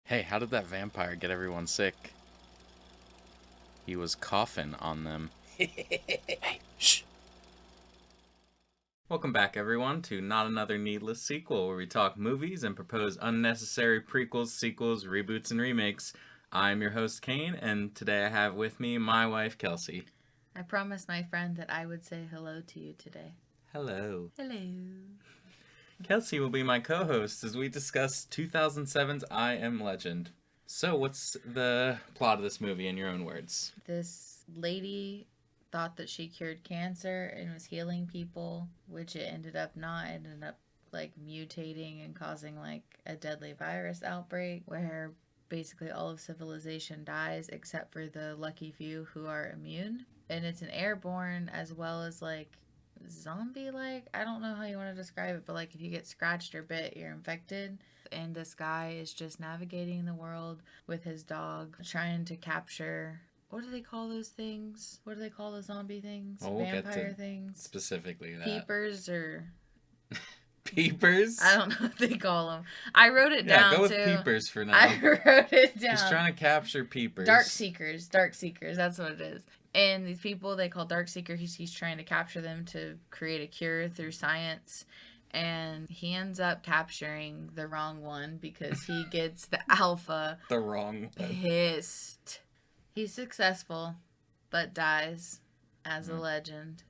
Hey, how did that vampire get everyone sick? He was coughing on them. Hey, shh. Welcome back, everyone, to Not Another Needless Sequel, where we talk movies and propose unnecessary prequels, sequels, reboots, and remakes. I'm your host, Kane, and today I have with me my wife, Kelsey. I promised my friend that I would say hello to you today. Hello. Hello. Kelsey will be my co host as we discuss 2007's I Am Legend. So, what's the plot of this movie in your own words? This lady thought that she cured cancer and was healing people, which it ended up not. It ended up like mutating and causing like a deadly virus outbreak where basically all of civilization dies except for the lucky few who are immune. And it's an airborne as well as like zombie like. I don't know how you want to describe it, but like if you get scratched or bit, you're infected. And this guy is just navigating the world with his dog, trying to capture, what do they call those things? What do they call the zombie things? Well, we'll get Vampire to things? specifically that. Peepers or Peepers? I don't know what they call them. I wrote it Yeah, down go with too. peepers for now. I wrote it down. He's trying to capture peepers. Dark Seekers. Dark Seekers. That's what it is. And these people they call Dark Seekers, he's trying to capture them to create a cure through science. And he ends up capturing the wrong one because he gets the alpha The wrong one. pissed. He's successful, but dies as a legend.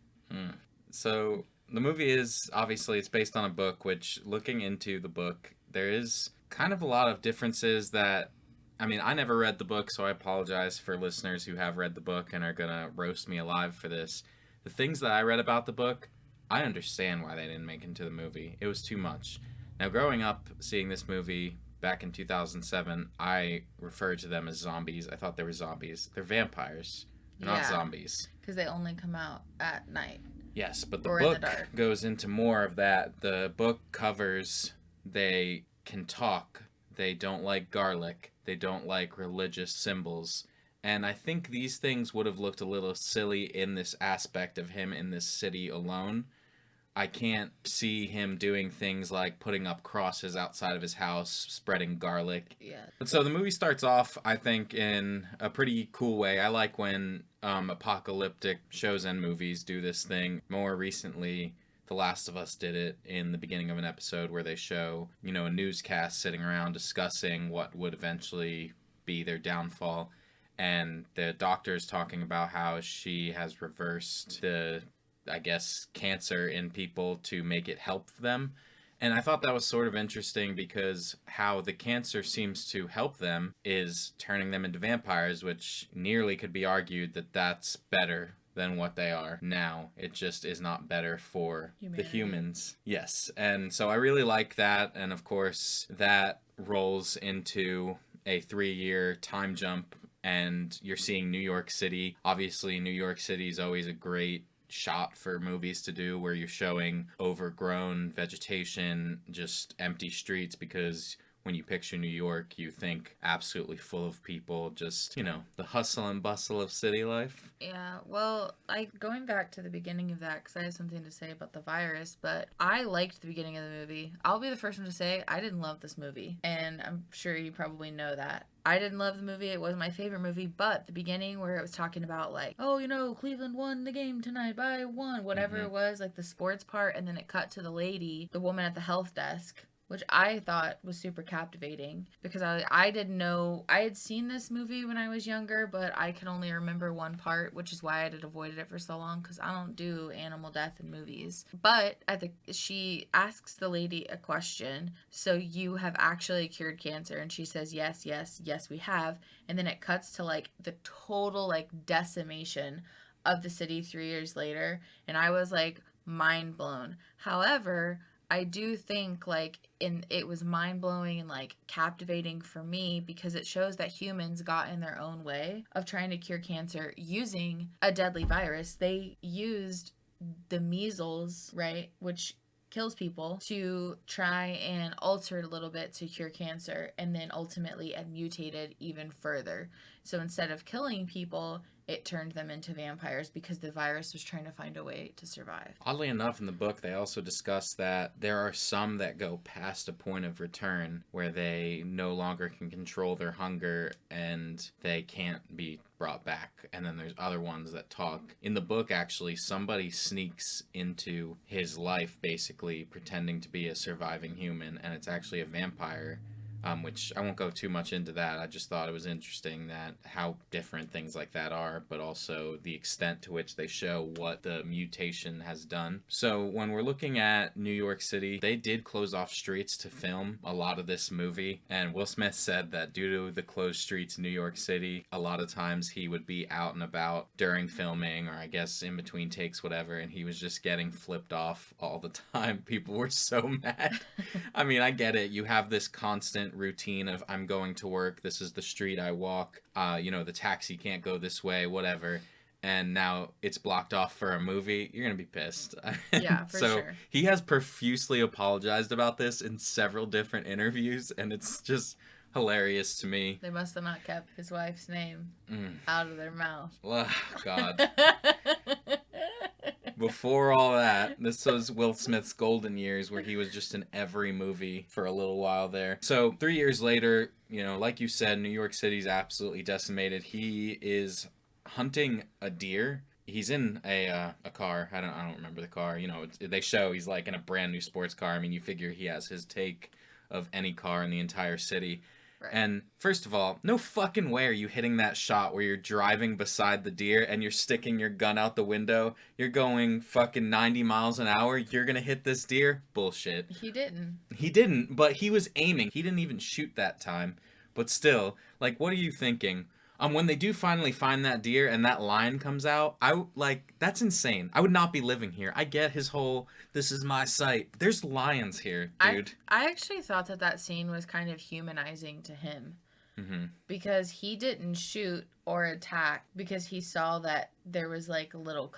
So the movie is obviously it's based on a book, which looking into the book, there is kind of a lot of differences that I mean, I never read the book, so I apologize for listeners who have read the book and are gonna roast me alive for this. The things that I read about the book, I understand why they didn't make into the movie. It was too much. Now, growing up seeing this movie back in 2007, I referred to them as zombies. I thought they were zombies. They're vampires. They're not zombies. Because they only come out at night. Yes, but the Or in the book dark. goes into more of that. The book covers they can talk, they don't like garlic, they don't like religious symbols. And I think these things would have looked a little silly in this aspect of him in this city alone. I can't see him doing things like putting up crosses outside of his house, spreading garlic. Yeah. But so the movie starts off, I think, in a pretty cool way. I like when apocalyptic shows and movies do this thing. More recently, The Last of Us did it in the beginning of an episode where they show, a newscast sitting around discussing what would eventually be their downfall. And the doctor is talking about how she has reversed the cancer in people to make it help them. And I thought that was sort of interesting because how the cancer seems to help them is turning them into vampires, which nearly could be argued that that's better than what they are now. It just is not better for the humans. Yes. And so I really like that. And of course, that rolls into a 3-year time jump, and you're seeing New York City. Obviously, New York City is always a great shot for movies to do where you're showing overgrown vegetation, just empty streets, because when you picture New York, you think absolutely full of people, just, the hustle and bustle of city life. Yeah, well, going back to the beginning of that because I have something to say about the virus, but I liked the beginning of the movie. I'll be the first one to say I didn't love this movie, and I'm sure you probably know that. I didn't love the movie. It wasn't my favorite movie, but the beginning where it was talking about like, oh, Cleveland won the game tonight by 1, whatever it was, like the sports part, and then it cut to the lady, the woman at the health desk, which I thought was super captivating because I didn't know. I had seen this movie when I was younger, but I can only remember one part, which is why I had avoided it for so long because I don't do animal death in movies. But she asks the lady a question. So you have actually cured cancer? And she says, yes, yes, yes, we have. And then it cuts to like the total like decimation of the city 3 years later. And I was like mind blown. However, I do think like it was mind blowing and like captivating for me because it shows that humans got in their own way of trying to cure cancer using a deadly virus. They used the measles, right, which kills people, to try and alter it a little bit to cure cancer, and then ultimately it mutated even further. So instead of killing people, it turned them into vampires because the virus was trying to find a way to survive. Oddly enough, in the book, they also discuss that there are some that go past a point of return where they no longer can control their hunger and they can't be brought back. And then there's other ones that talk. In the book, actually, somebody sneaks into his life, basically pretending to be a surviving human, and it's actually a vampire. Which I won't go too much into that. I just thought it was interesting that how different things like that are, but also the extent to which they show what the mutation has done. So when we're looking at New York City, they did close off streets to film a lot of this movie, and Will Smith said that due to the closed streets in New York City, a lot of times he would be out and about during filming, or I guess in between takes, whatever, and he was just getting flipped off all the time. People were so mad. I mean, I get it. You have this constant routine of I'm going to work, this is the street I walk, the taxi can't go this way, whatever, and now it's blocked off for a movie. You're gonna be pissed. Yeah, for so sure. he has profusely apologized about this in several different interviews, and it's just hilarious to me. They must have not kept his wife's name out of their mouth. Oh, God. Before all that, this was Will Smith's golden years where he was just in every movie for a little while there. So 3 years later, like you said, New York City's absolutely decimated. He is hunting a deer. He's in a car. I don't remember the car. They show he's like in a brand new sports car. I mean, you figure he has his take of any car in the entire city. Right. And first of all, no fucking way are you hitting that shot where you're driving beside the deer and you're sticking your gun out the window. You're going fucking 90 miles an hour. You're gonna hit this deer? Bullshit. He didn't. He didn't, but he was aiming. He didn't even shoot that time. But still, like, what are you thinking? When they do finally find that deer and that lion comes out, that's insane. I would not be living here. I get his whole, this is my site. There's lions here, dude. I actually thought that scene was kind of humanizing to him. Mm-hmm. Because he didn't shoot or attack because he saw that there was like little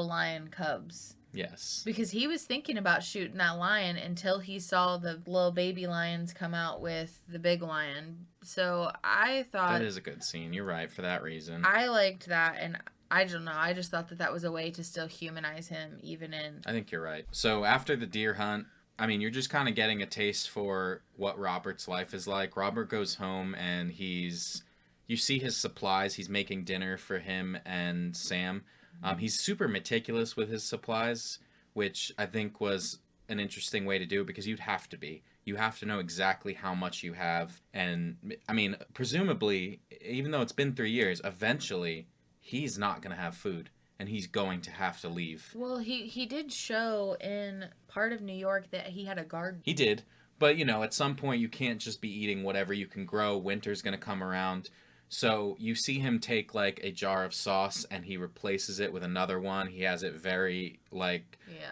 lion cubs. Yes. Because he was thinking about shooting that lion until he saw the little baby lions come out with the big lion. So I thought... That is a good scene. You're right for that reason. I liked that, and I don't know. I just thought that was a way to still humanize him, even in... I think you're right. So after the deer hunt, I mean, you're just kind of getting a taste for what Robert's life is like. Robert goes home and you see his supplies. He's making dinner for him and Sam. He's super meticulous with his supplies, which I think was an interesting way to do it because you'd have to be. You have to know exactly how much you have. And, I mean, presumably, even though it's been 3 years, eventually he's not going to have food. And he's going to have to leave. Well, he did show in part of New York that he had a garden. He did. But, at some point you can't just be eating whatever you can grow. Winter's going to come around. So you see him take like a jar of sauce and he replaces it with another one. He has it very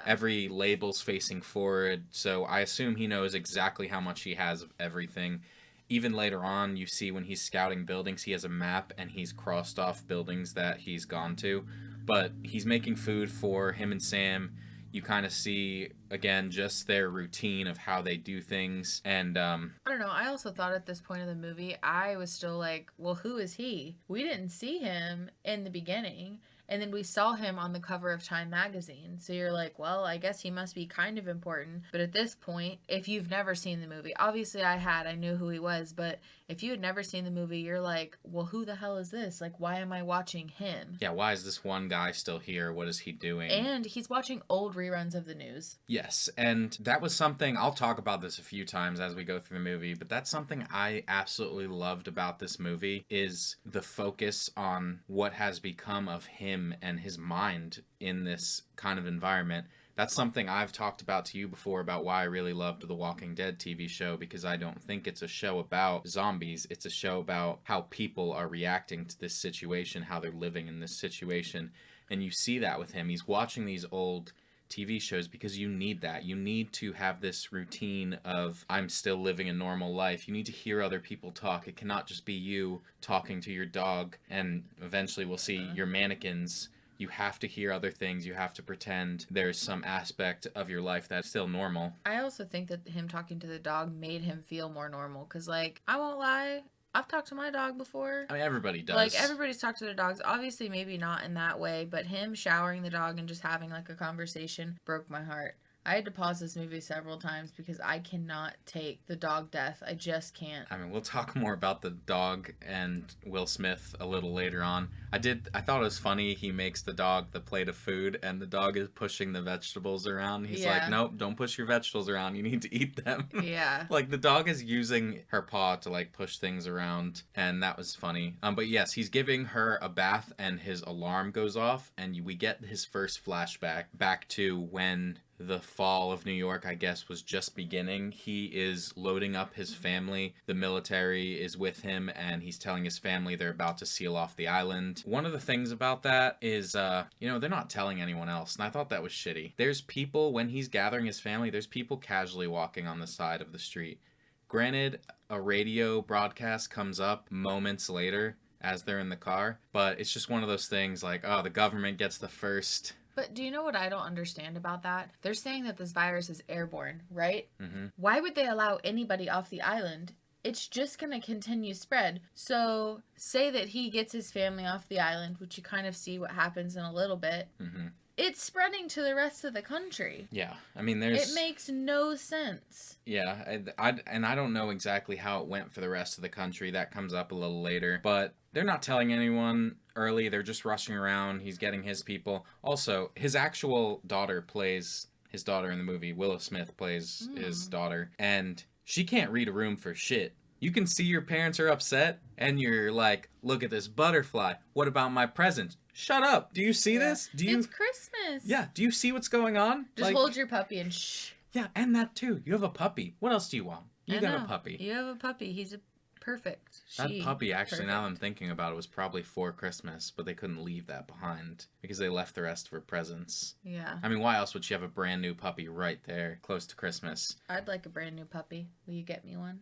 every label's facing forward. So I assume he knows exactly how much he has of everything. Even later on, you see when he's scouting buildings, he has a map and he's crossed off buildings that he's gone to. But he's making food for him and Sam. You kind of see, again, just their routine of how they do things. And, I don't know. I also thought at this point of the movie, I was still like, well, who is he? We didn't see him in the beginning. And then we saw him on the cover of Time magazine. So you're like, well, I guess he must be kind of important. But at this point, if you've never seen the movie, obviously I knew who he was. But if you had never seen the movie, you're like, well, who the hell is this? Like, why am I watching him? Yeah, why is this one guy still here? What is he doing? And he's watching old reruns of the news. Yes, and that was something, I'll talk about this a few times as we go through the movie, but that's something I absolutely loved about this movie is the focus on what has become of him and his mind in this kind of environment. That's something I've talked about to you before about why I really loved the Walking Dead TV show, because I don't think it's a show about zombies. It's a show about how people are reacting to this situation, how they're living in this situation. And you see that with him. He's watching these old TV shows because you need that. You need to have this routine of I'm still living a normal life. You need to hear other people talk. It cannot just be you talking to your dog, and eventually we'll see your mannequins. You have to hear other things. You have to pretend there's some aspect of your life that's still normal. I also think that him talking to the dog made him feel more normal. Because, like, I won't lie, I've talked to my dog before. I mean, everybody does. Like, everybody's talked to their dogs. Obviously, maybe not in that way, but him showering the dog and just having, like, a conversation broke my heart. I had to pause this movie several times because I cannot take the dog death. I just can't. I mean, we'll talk more about the dog and Will Smith a little later on. I thought it was funny he makes the dog the plate of food and the dog is pushing the vegetables around. He's like, nope, don't push your vegetables around. You need to eat them. Yeah. Like, the dog is using her paw to, like, push things around, and that was funny. But yes, he's giving her a bath and his alarm goes off, and we get his first flashback back to when the fall of New York, I guess, was just beginning. He is loading up his family. The military is with him, and he's telling his family they're about to seal off the island. One of the things about that is, they're not telling anyone else, and I thought that was shitty. There's people, when he's gathering his family, there's people casually walking on the side of the street. Granted, a radio broadcast comes up moments later as they're in the car, but it's just one of those things like, oh, the government gets the first... But do you know what I don't understand about that? They're saying that this virus is airborne, right? Mm-hmm. Why would they allow anybody off the island? It's just going to continue spread. So say that he gets his family off the island, which you kind of see what happens in a little bit. Mm-hmm. It's spreading to the rest of the country. Yeah, I mean, there's... It makes no sense. Yeah, I don't know exactly how it went for the rest of the country. That comes up a little later. But they're not telling anyone early. They're just rushing around. He's getting his people. Also, his actual daughter plays his daughter in the movie. Willow Smith plays his daughter. And she can't read a room for shit. You can see your parents are upset, and you're like, look at this butterfly. What about my presents? Shut up. Do you see this? It's Christmas. Yeah, do you see what's going on? Just hold your puppy and shh. Yeah, and that too. You have a puppy. What else do you want? You got a puppy. You have a puppy. He's perfect. That puppy, actually, now that I'm thinking about it, was probably for Christmas, but they couldn't leave that behind because they left the rest of her presents. Yeah. I mean, why else would she have a brand new puppy right there, close to Christmas? I'd like a brand new puppy. Will you get me one?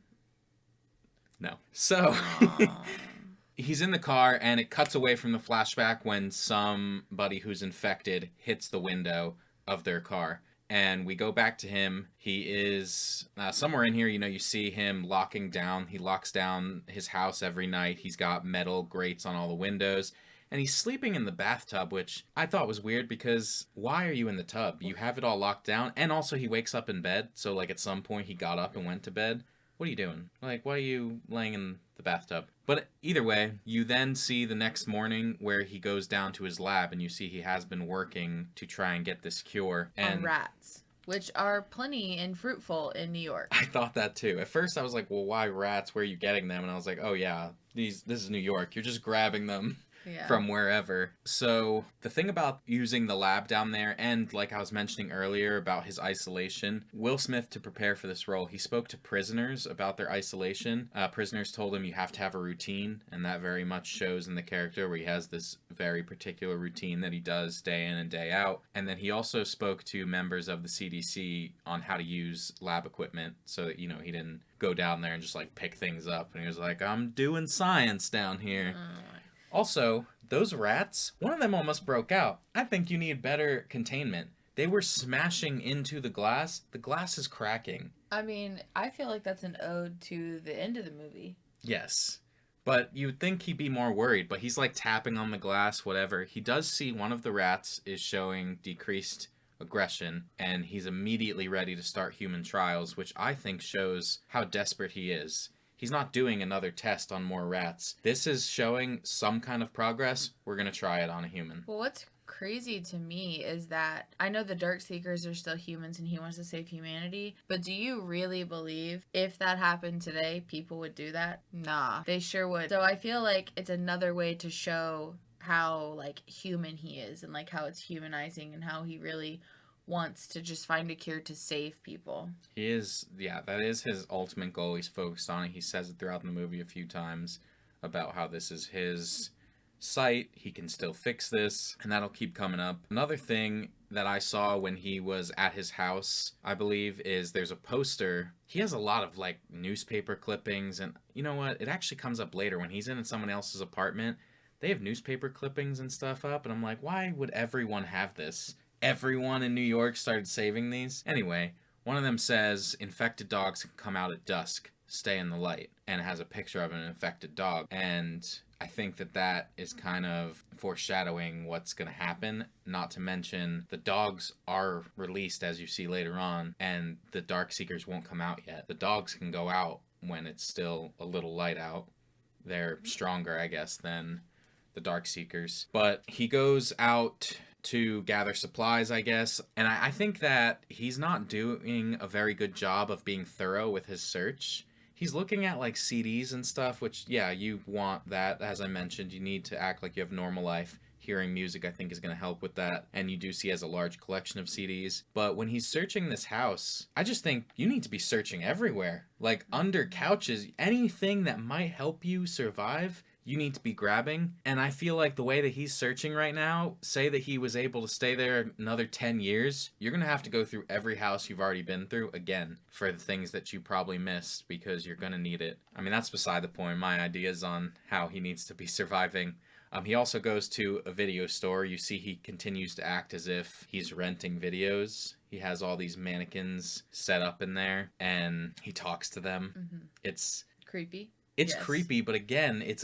No. So... He's in the car, and it cuts away from the flashback when somebody who's infected hits the window of their car. And we go back to him. He is somewhere in here, you see him locking down. He locks down his house every night. He's got metal grates on all the windows. And he's sleeping in the bathtub, which I thought was weird because why are you in the tub? You have it all locked down. And also he wakes up in bed. So, like, at some point he got up and went to bed. What are you doing? Like, why are you laying in the bathtub? But either way, you then see the next morning where he goes down to his lab and you see he has been working to try and get this cure. On rats, which are plenty and fruitful in New York. I thought that too. At first I was like, well, why rats? Where are you getting them? And I was like, oh yeah, this is New York. You're just grabbing them. Yeah. From wherever. So the thing about using the lab down there, and like I was mentioning earlier about his isolation, Will Smith, to prepare for this role, he spoke to prisoners about their isolation. Prisoners told him you have to have a routine, and that very much shows in the character where he has this very particular routine that he does day in and day out. And then he also spoke to members of the CDC on how to use lab equipment so that, he didn't go down there and just like pick things up. And he was like, I'm doing science down here. Also, those rats, one of them almost broke out. I think you need better containment. They were smashing into the glass. The glass is cracking. I mean, I feel like that's an ode to the end of the movie. Yes. But you'd think he'd be more worried, but he's like tapping on the glass, whatever. He does see one of the rats is showing decreased aggression, and he's immediately ready to start human trials, which I think shows how desperate he is. He's not doing another test on more rats. This is showing some kind of progress. We're going to try it on a human. Well, what's crazy to me is that I know the Dark Seekers are still humans and he wants to save humanity, but do you really believe if that happened today, people would do that? Nah, they sure would. So I feel like it's another way to show how, like, human he is and, like, how it's humanizing and how he really wants to just find a cure to save people. He is, that is his ultimate goal. He's focused on it. He says it throughout the movie a few times about how this is his site. He can still fix this, and that'll keep coming up. Another thing that I saw when he was at his house, I believe, is there's a poster. He has a lot of, like, newspaper clippings, and you know what? It actually comes up later when he's in someone else's apartment. They have newspaper clippings and stuff up, and I'm like, why would everyone have this? Everyone in New York started saving these. Anyway, one of them says infected dogs can come out at dusk. stay in the light, and it has a picture of an infected dog. And I think that that is kind of foreshadowing what's going to happen. Not to mention, the dogs are released, as you see later on, and the Darkseekers won't come out yet. The dogs can go out when it's still a little light out. They're stronger, I guess, than the Darkseekers. But he goes out to gather supplies, I guess. And I think that he's not doing a very good job of being thorough with his search. He's looking at like CDs and stuff, which, yeah, you want that. As I mentioned, you need to act like you have a normal life. Hearing music, I think, is going to help with that. And you do see he has a large collection of CDs. But when he's searching this house, I just think you need to be searching everywhere. Like under couches, anything that might help you survive, you need to be grabbing. And I feel like the way that he's searching right now, say that he was able to stay there another 10 years, you're going to have to go through every house you've already been through again for the things that you probably missed, because you're going to need it. I mean, that's beside the point. My ideas on how he needs to be surviving. He also goes to a video store. You see he continues to act as if he's renting videos. He has all these mannequins set up in there, and he talks to them. Mm-hmm. It's creepy. It's creepy, but again, it's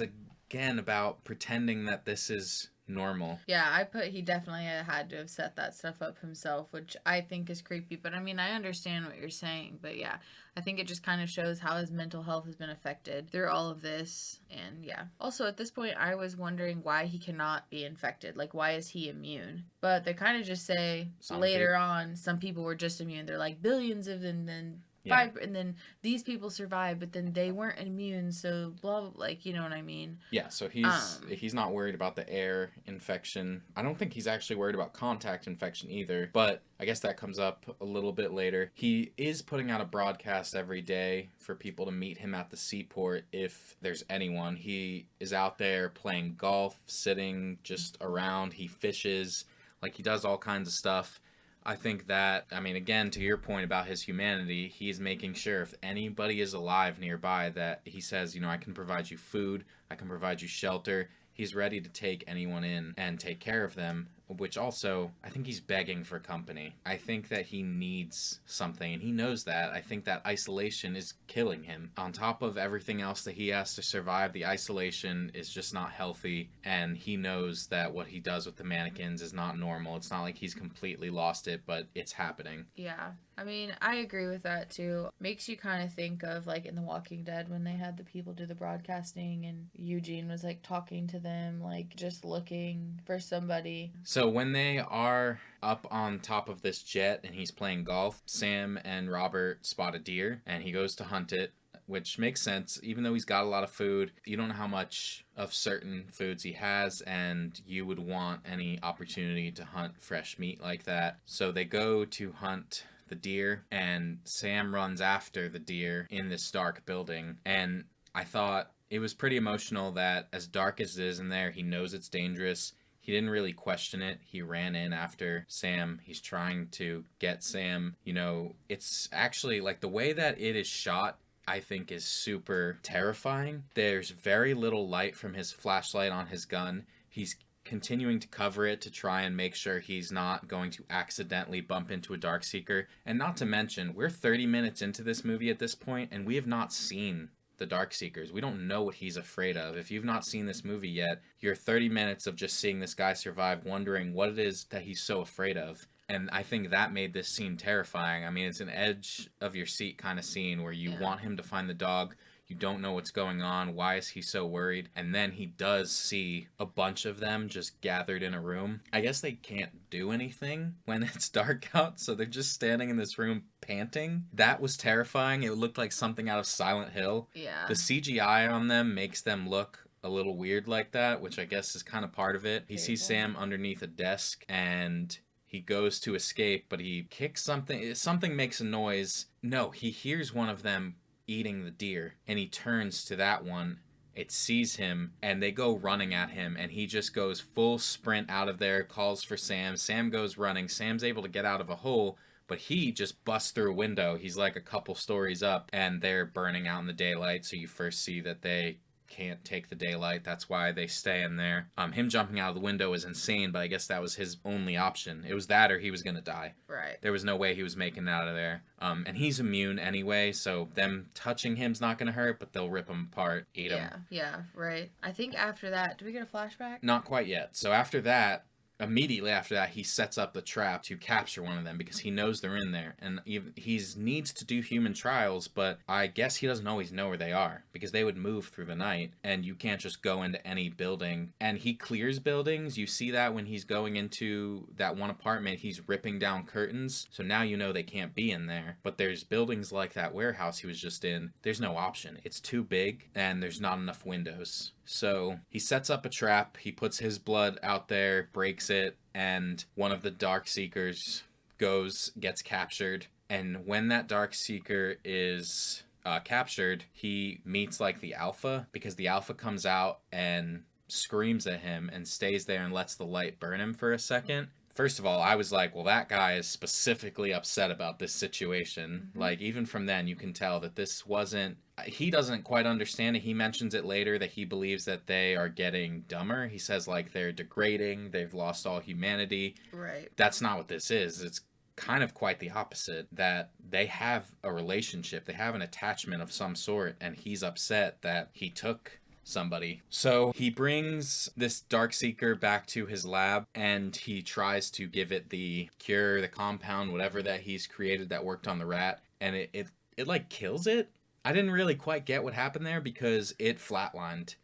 about pretending that this is normal. Yeah, I put he definitely had to have set that stuff up himself, which I think is creepy. But I mean, I understand what you're saying. But yeah, I think it just kind of shows how his mental health has been affected through all of this. And yeah. Also, at this point, I was wondering why he cannot be infected. Like, why is he immune? But they kind of just say later on, some people were just immune. They're like billions of them, then yeah. and then these people survived, but then they weren't immune, so blah, blah, like, you know what I mean? Yeah, so he's not worried about the air infection. I don't think he's actually worried about contact infection either, but I guess that comes up a little bit later. He is putting out a broadcast every day for people to meet him at the seaport if there's anyone. He is out there playing golf, sitting just around. He fishes, like he does all kinds of stuff. I think that, I mean, again, to your point about his humanity, he's making sure if anybody is alive nearby that he says, you know, I can provide you food, I can provide you shelter. He's ready to take anyone in and take care of them, which also, I think he's begging for company. I think that he needs something, and he knows that. I think that isolation is killing him. On top of everything else that he has to survive, the isolation is just not healthy, and he knows that what he does with the mannequins is not normal. It's not like he's completely lost it, but it's happening. Yeah. I mean, I agree with that too. Makes you kind of think of like in The Walking Dead when they had the people do the broadcasting and Eugene was like talking to them, like just looking for somebody. So when they are up on top of this jet and he's playing golf, Sam and Robert spot a deer and he goes to hunt it, which makes sense. Even though he's got a lot of food, you don't know how much of certain foods he has, and you would want any opportunity to hunt fresh meat like that. So they go to hunt the deer, and Sam runs after the deer in this dark building. And I thought it was pretty emotional that as dark as it is in there, he knows it's dangerous. He didn't really question it. He ran in after Sam. He's trying to get Sam. You know, it's actually like the way that it is shot, I think, is super terrifying. There's very little light from his flashlight on his gun. He's continuing to cover it to try and make sure he's not going to accidentally bump into a Darkseeker. And not to mention, we're 30 minutes into this movie at this point, and we have not seen the Darkseekers. We don't know what he's afraid of. If you've not seen this movie yet, you're 30 minutes of just seeing this guy survive, wondering what it is that he's so afraid of. And I think that made this scene terrifying. I mean, it's an edge of your seat kind of scene where you want him to find the dog. You don't know what's going on. Why is he so worried? And then he does see a bunch of them just gathered in a room. I guess they can't do anything when it's dark out, so they're just standing in this room panting. That was terrifying. It looked like something out of Silent Hill. Yeah. The CGI on them makes them look a little weird like that, which I guess is kind of part of it. He sees Sam underneath a desk, and he goes to escape, but he kicks something. Something makes a noise. No, he hears one of them eating the deer, and he turns to that one. It sees him, and they go running at him, and he just goes full sprint out of there, calls for Sam. Sam goes running. Sam's able to get out of a hole, but he just busts through a window. He's like a couple stories up, and they're burning out in the daylight, so you first see that they can't take the daylight. That's why they stay in there. Him jumping out of the window is insane, but I guess that was his only option. It was that or he was going to die. Right. There was no way he was making it out of there. And he's immune anyway, so them touching him's not going to hurt, but they'll rip him apart, eat him. Yeah, right. I think after that, do we get a flashback? Not quite yet. So after that, immediately after that, he sets up the trap to capture one of them because he knows they're in there, and he needs to do human trials, but I guess he doesn't always know where they are because they would move through the night, and you can't just go into any building. And he clears buildings. You see that when he's going into that one apartment, he's ripping down curtains, so now you know they can't be in there. But there's buildings like that warehouse he was just in, there's no option. It's too big, and there's not enough windows. So he sets up a trap, he puts his blood out there, breaks it, and one of the Dark Seekers gets captured. And when that Dark Seeker is captured, he meets like the Alpha, because the Alpha comes out and screams at him and stays there and lets the light burn him for a second. First of all, I was like, well, that guy is specifically upset about this situation. Mm-hmm. Like, even from then, you can tell that this wasn't... He doesn't quite understand it. He mentions it later that he believes that they are getting dumber. He says, like, they're degrading, they've lost all humanity. Right. That's not what this is. It's kind of quite the opposite, that they have a relationship, they have an attachment of some sort, and he's upset that he took somebody. So he brings this Dark Seeker back to his lab, and he tries to give it the cure, the compound, whatever that he's created that worked on the rat, and it like kills it. I didn't really quite get what happened there because it flatlined.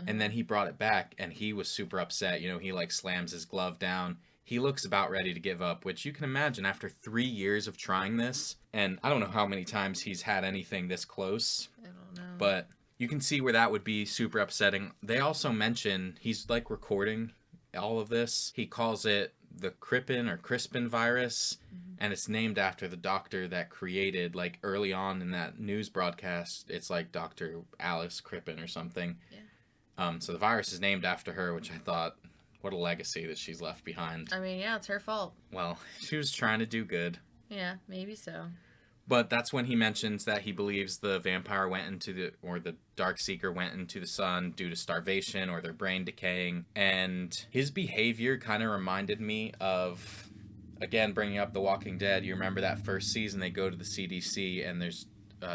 And then he brought it back, and he was super upset. You know, he like slams his glove down. He looks about ready to give up, which you can imagine after 3 years of trying this, and I don't know how many times he's had anything this close. I don't know. But you can see where that would be super upsetting. They also mention he's like recording all of this. He calls it the Crispin virus, and it's named after the doctor that created, like early on in that news broadcast, it's like Dr. Alice Crippen or something. Yeah. So the virus is named after her, which I thought, what a legacy that she's left behind. I mean, yeah, it's her fault. Well, she was trying to do good. Yeah, maybe so. But that's when he mentions that he believes the vampire the Dark Seeker went into the sun due to starvation or their brain decaying. And his behavior kind of reminded me of, again, bringing up The Walking Dead. You remember that first season, they go to the CDC and there's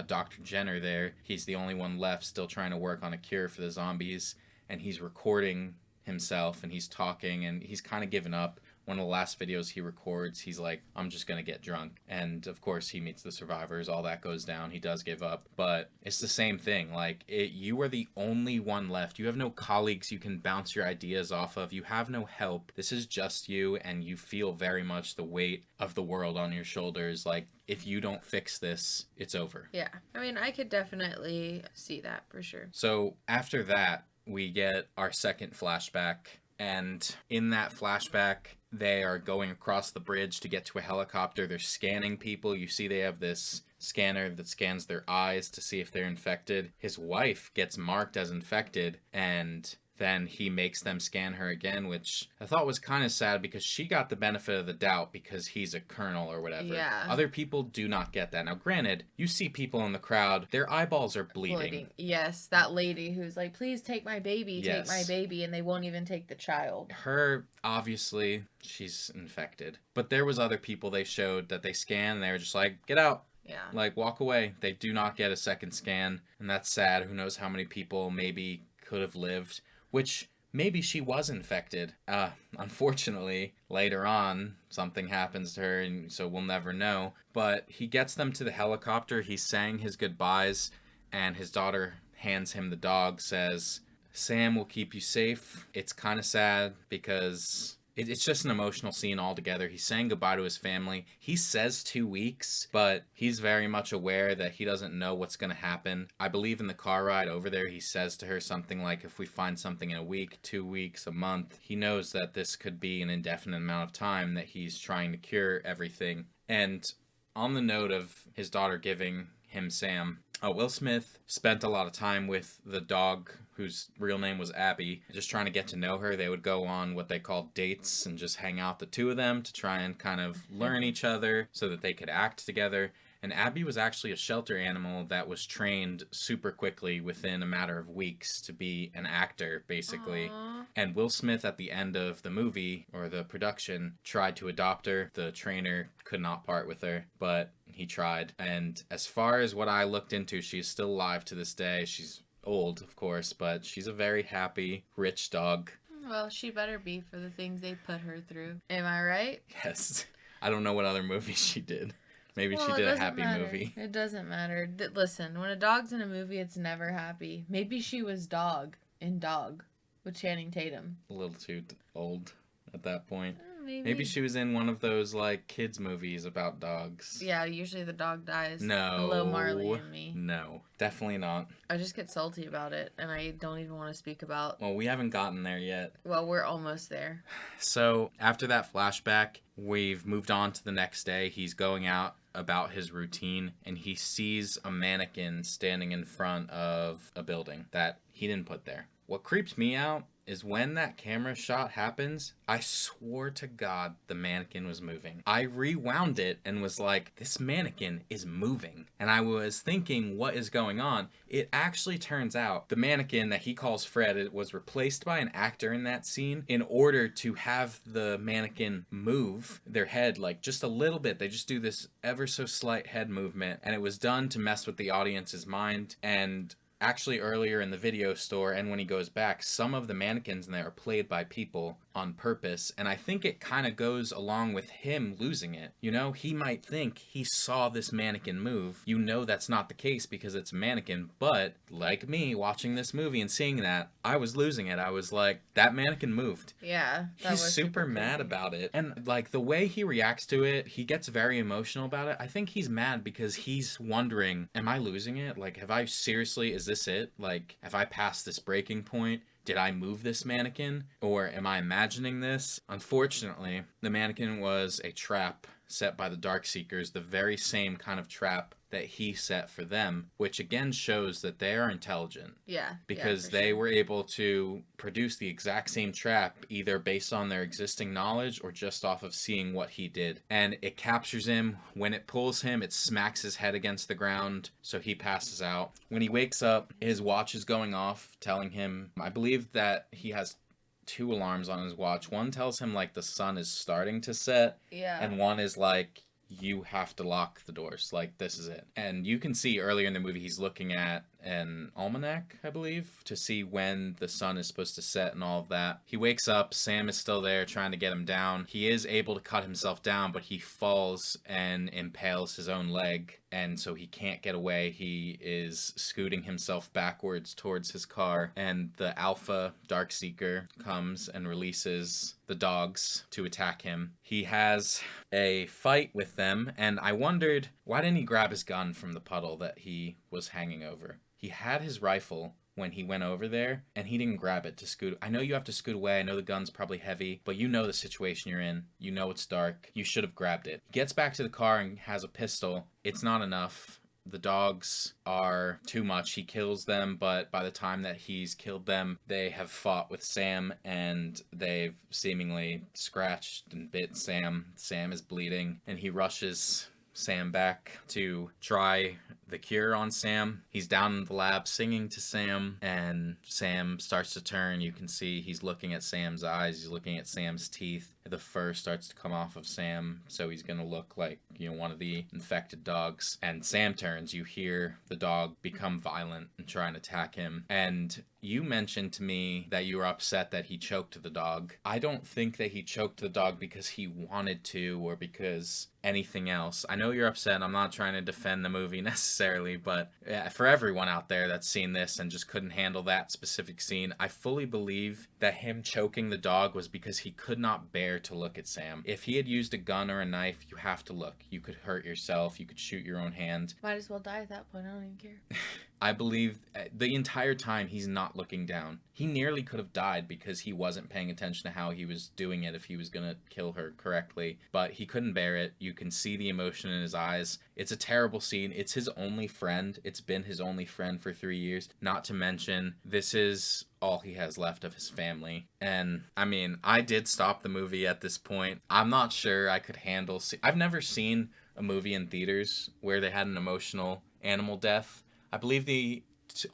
Dr. Jenner there. He's the only one left still trying to work on a cure for the zombies. And he's recording himself and he's talking and he's kind of given up. One of the last videos he records, he's like, I'm just going to get drunk. And of course he meets the survivors, all that goes down, he does give up. But it's the same thing, like, you are the only one left. You have no colleagues you can bounce your ideas off of. You have no help. This is just you, and you feel very much the weight of the world on your shoulders. Like, if you don't fix this, it's over. Yeah, I mean, I could definitely see that for sure. So after that, we get our second flashback. And in that flashback, they are going across the bridge to get to a helicopter. They're scanning people. You see they have this scanner that scans their eyes to see if they're infected. His wife gets marked as infected, and then he makes them scan her again, which I thought was kind of sad because she got the benefit of the doubt because he's a colonel or whatever. Yeah. Other people do not get that. Now, granted, you see people in the crowd, their eyeballs are bleeding. Yes, that lady who's like, please take my baby, Yes. take my baby, and they won't even take the child. Her, obviously, she's infected. But there was other people they showed that they scanned, and they were just like, get out. Yeah. Like, walk away. They do not get a second scan, and that's sad. Who knows how many people maybe could have lived. Which, maybe she was infected. Unfortunately, later on, something happens to her, and so we'll never know. But he gets them to the helicopter, he's saying his goodbyes, and his daughter hands him the dog, says, Sam will keep you safe. It's kind of sad because it's just an emotional scene altogether. He's saying goodbye to his family. He says 2 weeks, but he's very much aware that he doesn't know what's going to happen. I believe in the car ride over there, he says to her something like, if we find something in a week, 2 weeks, a month, he knows that this could be an indefinite amount of time that he's trying to cure everything. And on the note of his daughter giving him Sam, Will Smith spent a lot of time with the dog, whose real name was Abby, just trying to get to know her. They would go on what they called dates and just hang out, the two of them, to try and kind of learn each other so that they could act together. And Abby was actually a shelter animal that was trained super quickly within a matter of weeks to be an actor, basically. Aww. And Will Smith, at the end of the movie or the production, tried to adopt her. The trainer could not part with her, but he tried. And as far as what I looked into, she's still alive to this day. She's old, of course, but she's a very happy, rich dog. Well, she better be for the things they put her through. Am I right? Yes. I don't know what other movies she did. Maybe Well, she it did a doesn't happy matter. movie. It doesn't matter. Listen, when a dog's in a movie, it's never happy. Maybe she was Dog in Dog with Channing Tatum. A little too old at that point. Maybe. Maybe she was in one of those like kids movies about dogs. Yeah, usually the dog dies. No. Hello, Marley and me. No, definitely not. I just get salty about it, and I don't even want to speak about. Well, we haven't gotten there yet. Well, we're almost there. So after that flashback, we've moved on to the next day. He's going out about his routine, and he sees a mannequin standing in front of a building that he didn't put there. What creeps me out is when that camera shot happens, I swore to God the mannequin was moving. I rewound it and was like, this mannequin is moving. And I was thinking, what is going on? It actually turns out the mannequin that he calls Fred, it was replaced by an actor in that scene in order to have the mannequin move their head like just a little bit. They just do this ever so slight head movement, and it was done to mess with the audience's mind. And actually, earlier in the video store and when he goes back, some of the mannequins in there are played by people on purpose, and I think it kind of goes along with him losing it. You know, he might think he saw this mannequin move. You know that's not the case because it's a mannequin, but like me watching this movie and seeing that, I was losing it. I was like, that mannequin moved. Yeah. He's super mad about it. And like the way he reacts to it, he gets very emotional about it. I think he's mad because he's wondering, am I losing it? Like, have I seriously, is this it? Like, have I passed this breaking point? Did I move this mannequin? Or am I imagining this? Unfortunately, the mannequin was a trap set by the Darkseekers, the very same kind of trap that he set for them, which again shows that they are intelligent. Yeah. Because for they sure. were able to produce the exact same trap, either based on their existing knowledge or just off of seeing what he did. And it captures him. When it pulls him, it smacks his head against the ground, so he passes out. When he wakes up, his watch is going off, telling him, I believe that he has 2 alarms on his watch. One tells him like the sun is starting to set, Yeah. and one is like, you have to lock the doors. Like, this is it. And you can see earlier in the movie, he's looking at an almanac, I believe, to see when the sun is supposed to set and all of that. He wakes up. Sam is still there trying to get him down. He is able to cut himself down, but he falls and impales his own leg. And so he can't get away. He is scooting himself backwards towards his car. And the Alpha Darkseeker comes and releases the dogs to attack him. He has a fight with them. And I wondered, why didn't he grab his gun from the puddle that he was hanging over? He had his rifle when he went over there, and he didn't grab it to scoot. I know you have to scoot away. I know the gun's probably heavy, but you know the situation you're in. You know it's dark. You should have grabbed it. He gets back to the car and has a pistol. It's not enough. The dogs are too much. He kills them, but by the time that he's killed them, they have fought with Sam, and they've seemingly scratched and bit Sam. Sam is bleeding, and he rushes Sam back to try the cure on Sam. He's down in the lab singing to Sam, and Sam starts to turn. You can see he's looking at Sam's eyes. He's looking at Sam's teeth. The fur starts to come off of Sam, so he's gonna look like, one of the infected dogs. And Sam turns. You hear the dog become violent and try and attack him. And you mentioned to me that you were upset that he choked the dog. I don't think that he choked the dog because he wanted to or because anything else. I know you're upset. I'm not trying to defend the movie necessarily, but for everyone out there that's seen this and just couldn't handle that specific scene, I fully believe that him choking the dog was because he could not bear to look at Sam. If he had used a gun or a knife, you have to look. You could hurt yourself. You could shoot your own hand. Might as well die at that point. I don't even care. I believe the entire time he's not looking down. He nearly could have died because he wasn't paying attention to how he was doing it if he was going to kill her correctly. But he couldn't bear it. You can see the emotion in his eyes. It's a terrible scene. It's his only friend. It's been his only friend for 3 years. Not to mention, this is all he has left of his family. And I mean, I did stop the movie at this point. I'm not sure I could handle... I've never seen a movie in theaters where they had an emotional animal death. I believe the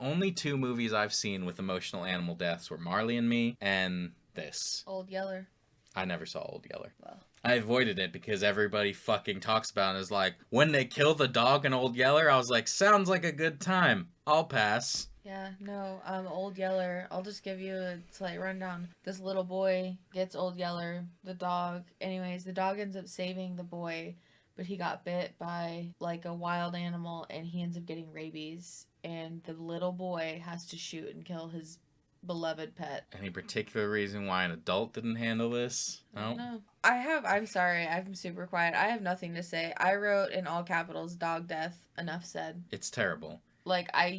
only two movies I've seen with emotional animal deaths were Marley and Me and this. Old Yeller. I never saw Old Yeller. Well, I avoided it because everybody fucking talks about it and is like, when they kill the dog in Old Yeller, I was like, sounds like a good time. I'll pass. yeah, no, Old Yeller, I'll just give you a slight rundown. This little boy gets Old Yeller, the dog. Anyways, the dog ends up saving the boy, but he got bit by, like, a wild animal, and he ends up getting rabies. And the little boy has to shoot and kill his beloved pet. Any particular reason why an adult didn't handle this? No. I'm sorry, I'm super quiet. I have nothing to say. I wrote in all capitals, dog death, enough said. It's terrible. Like, I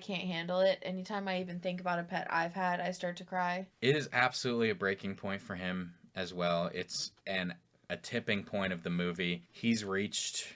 can't handle it. Anytime I even think about a pet I've had, I start to cry. It is absolutely a breaking point for him as well. It's a tipping point of the movie. He's reached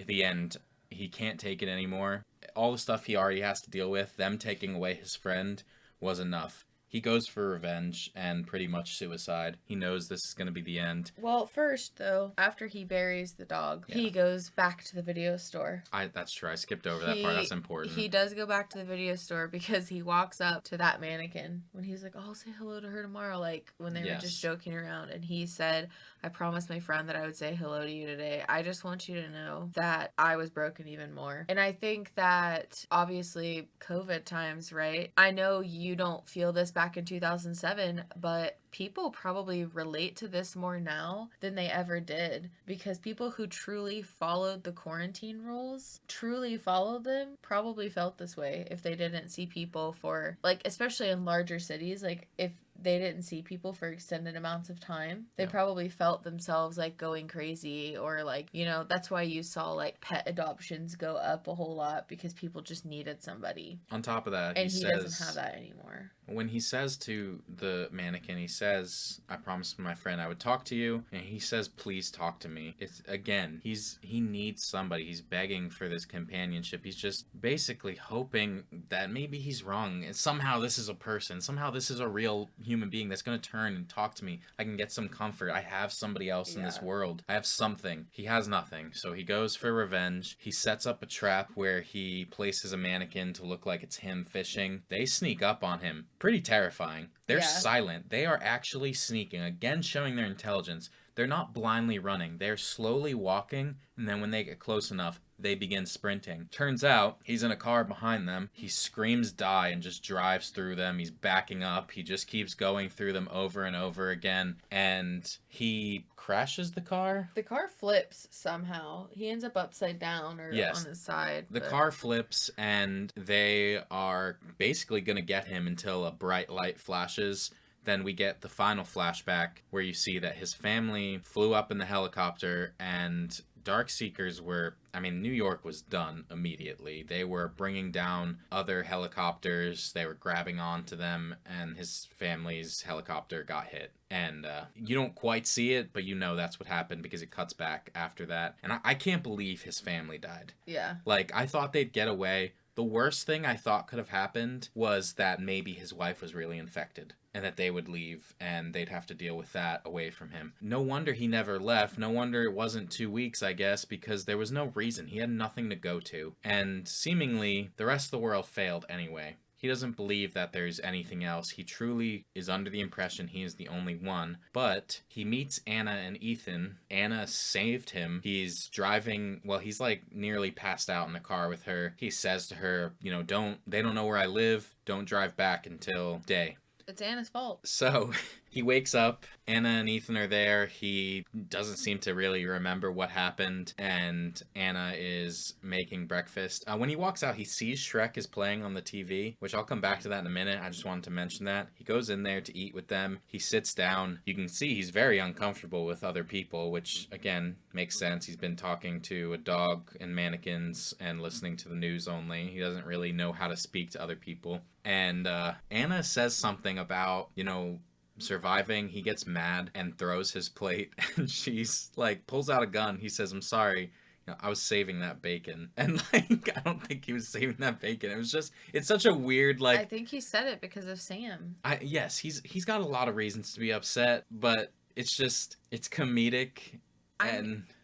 the end. He can't take it anymore. All the stuff he already has to deal with, them taking away his friend, was enough. He goes for revenge and pretty much suicide. He knows this is going to be the end. Well, first, though, after he buries the dog, he goes back to the video store. That's true. I skipped over that part. That's important. He does go back to the video store because he walks up to that mannequin when he's like, oh, I'll say hello to her tomorrow, like when they were just joking around. And he said, I promised my friend that I would say hello to you today. I just want you to know that I was broken even more. And I think that, obviously, COVID times, right? I know you don't feel this back in 2007, but people probably relate to this more now than they ever did, because people who truly followed the quarantine rules, truly followed them, probably felt this way if they didn't see people for, like, especially in larger cities, like if they didn't see people for extended amounts of time, they probably felt themselves like going crazy, or like, that's why you saw like pet adoptions go up a whole lot, because people just needed somebody. On top of that, and he doesn't have that anymore. When he says to the mannequin, he says, I promised my friend I would talk to you, and he says, please talk to me. It's, again, he needs somebody. He's begging for this companionship. He's just basically hoping that maybe he's wrong, and somehow this is a person. Somehow this is a real human being that's going to turn and talk to me. I can get some comfort. I have somebody else in this world. I have something. He has nothing. So he goes for revenge. He sets up a trap where he places a mannequin to look like it's him fishing. They sneak up on him. Pretty terrifying. They're silent. They are actually sneaking, again showing their intelligence. They're not blindly running. They're slowly walking, and then when they get close enough, they begin sprinting. Turns out, he's in a car behind them. He screams die and just drives through them. He's backing up. He just keeps going through them over and over again. And he crashes the car. The car flips somehow. He ends up upside down or on his side. The car flips, and they are basically going to get him until a bright light flashes. Then we get the final flashback where you see that his family flew up in the helicopter, and Darkseekers New York was done immediately. They were bringing down other helicopters. They were grabbing onto them, and his family's helicopter got hit. And you don't quite see it, but you know that's what happened because it cuts back after that. And I can't believe his family died. Yeah. Like, I thought they'd get away. The worst thing I thought could have happened was that maybe his wife was really infected and that they would leave and they'd have to deal with that away from him. No wonder he never left. No wonder it wasn't 2 weeks, I guess, because there was no reason. He had nothing to go to. And seemingly, the rest of the world failed anyway. He doesn't believe that there's anything else. He truly is under the impression he is the only one. But he meets Anna and Ethan. Anna saved him. He's driving, he's like nearly passed out in the car with her. He says to her, they don't know where I live. Don't drive back until day. It's Anna's fault. So he wakes up. Anna and Ethan are there. He doesn't seem to really remember what happened, and Anna is making breakfast. When he walks out, he sees Shrek is playing on the TV, which I'll come back to that in a minute. I just wanted to mention that. He goes in there to eat with them. He sits down. You can see he's very uncomfortable with other people, which, again, makes sense. He's been talking to a dog and mannequins and listening to the news only. He doesn't really know how to speak to other people. And Anna says something about, surviving. He gets mad and throws his plate, and she's like, pulls out a gun. He says, I'm sorry, I was saving that bacon. And I don't think he was saving that bacon. It was just, it's such a weird, I think he said it because of Sam. Yes, he's got a lot of reasons to be upset, but it's just, it's comedic.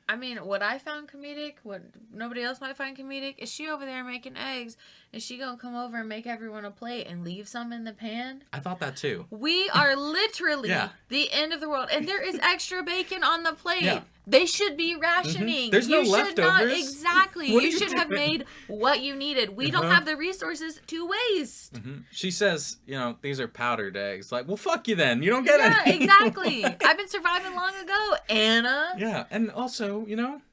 I mean, what I found comedic, what nobody else might find comedic, is she over there making eggs, and she gonna come over and make everyone a plate and leave some in the pan? I thought that too. We are literally Yeah. the end of the world, and there is extra bacon on the plate. Yeah. They should be rationing. There's no you should not leftovers. exactly. What are You you should have doing? made what you needed. We don't Uh-huh. have the resources to waste. She says, these are powdered eggs. Like, well, fuck you then. You don't get Yeah, any. exactly. I've been surviving long ago, Anna. Yeah, and also,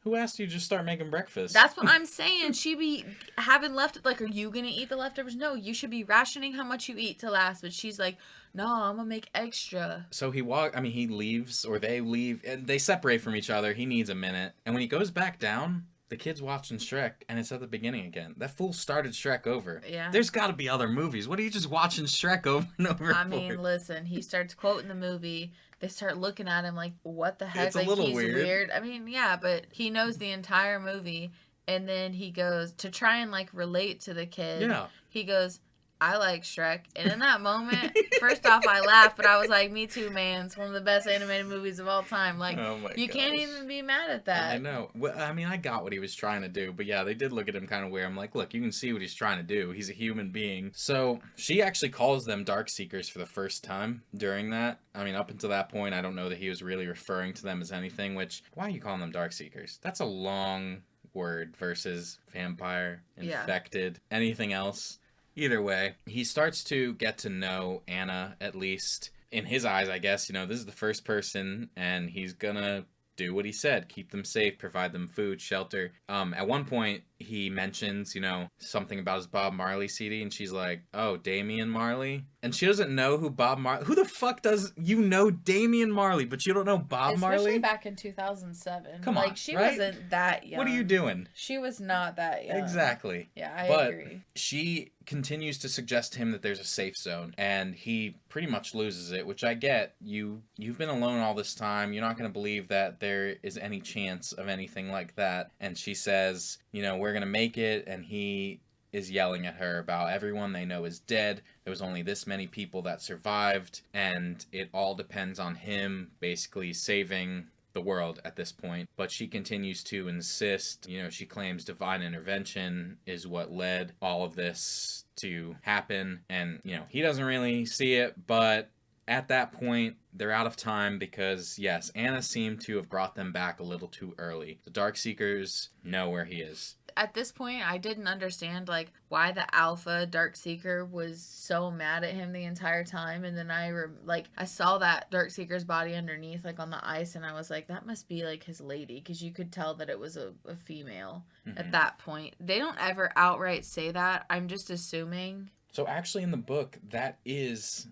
who asked you to just start making breakfast? That's what I'm saying. She be having left. Like, are you gonna eat the leftovers? No, you should be rationing how much you eat to last. But she's like, no, I'm gonna make extra. So he leaves, or they leave, and they separate from each other. He needs a minute. And when he goes back down, the kid's watching Shrek, and it's at the beginning again. That fool started Shrek over. Yeah. There's got to be other movies. What are you just watching Shrek over and over I for? mean, listen, he starts quoting the movie. They start looking at him like, what the heck? It's a Like, little he's weird. I mean, yeah, but he knows the entire movie. And then he goes, to try and, like, relate to the kid. Yeah. He goes, I like Shrek. And in that moment, first off, I laughed, but I was like, me too, man. It's one of the best animated movies of all time. Like, Oh my you can't gosh. even be mad at that. I know. Well, I mean, I got what he was trying to do, but yeah, they did look at him kind of weird. I'm like, look, you can see what he's trying to do. He's a human being. So she actually calls them Dark Seekers for the first time during that. I mean, up until that point, I don't know that he was really referring to them as anything, which, why are you calling them Dark Seekers? That's a long word versus vampire, Yeah. infected, anything else. Either way, he starts to get to know Anna, at least. In his eyes, I guess, this is the first person, and he's gonna do what he said. Keep them safe, provide them food, shelter. At one point, he mentions, something about his Bob Marley CD, and she's like, oh, Damian Marley? And she doesn't know who Bob Marley... Who the fuck does... You know Damian Marley, but you don't know Bob Especially Marley? back in 2007. Come on, Like, she right? wasn't that young. What are you doing? She was not that young. Exactly. Yeah, I But agree. she continues to suggest to him that there's a safe zone, and he pretty much loses it, which I get. You've been alone all this time. You're not going to believe that there is any chance of anything like that. And she says, we're going to make it, and he is yelling at her about everyone they know is dead. There was only this many people that survived, and it all depends on him basically saving the world at this point. But she continues to insist, she claims divine intervention is what led all of this to happen, and he doesn't really see it, but at that point they're out of time because, yes, Anna seemed to have brought them back a little too early. The Darkseekers know where he is. At this point, I didn't understand, like, why the alpha Darkseeker was so mad at him the entire time. And then I saw that Darkseeker's body underneath, like, on the ice, and I was like, that must be, like, his lady, because you could tell that it was a female at that point. They don't ever outright say that. I'm just assuming. So actually in the book, that is...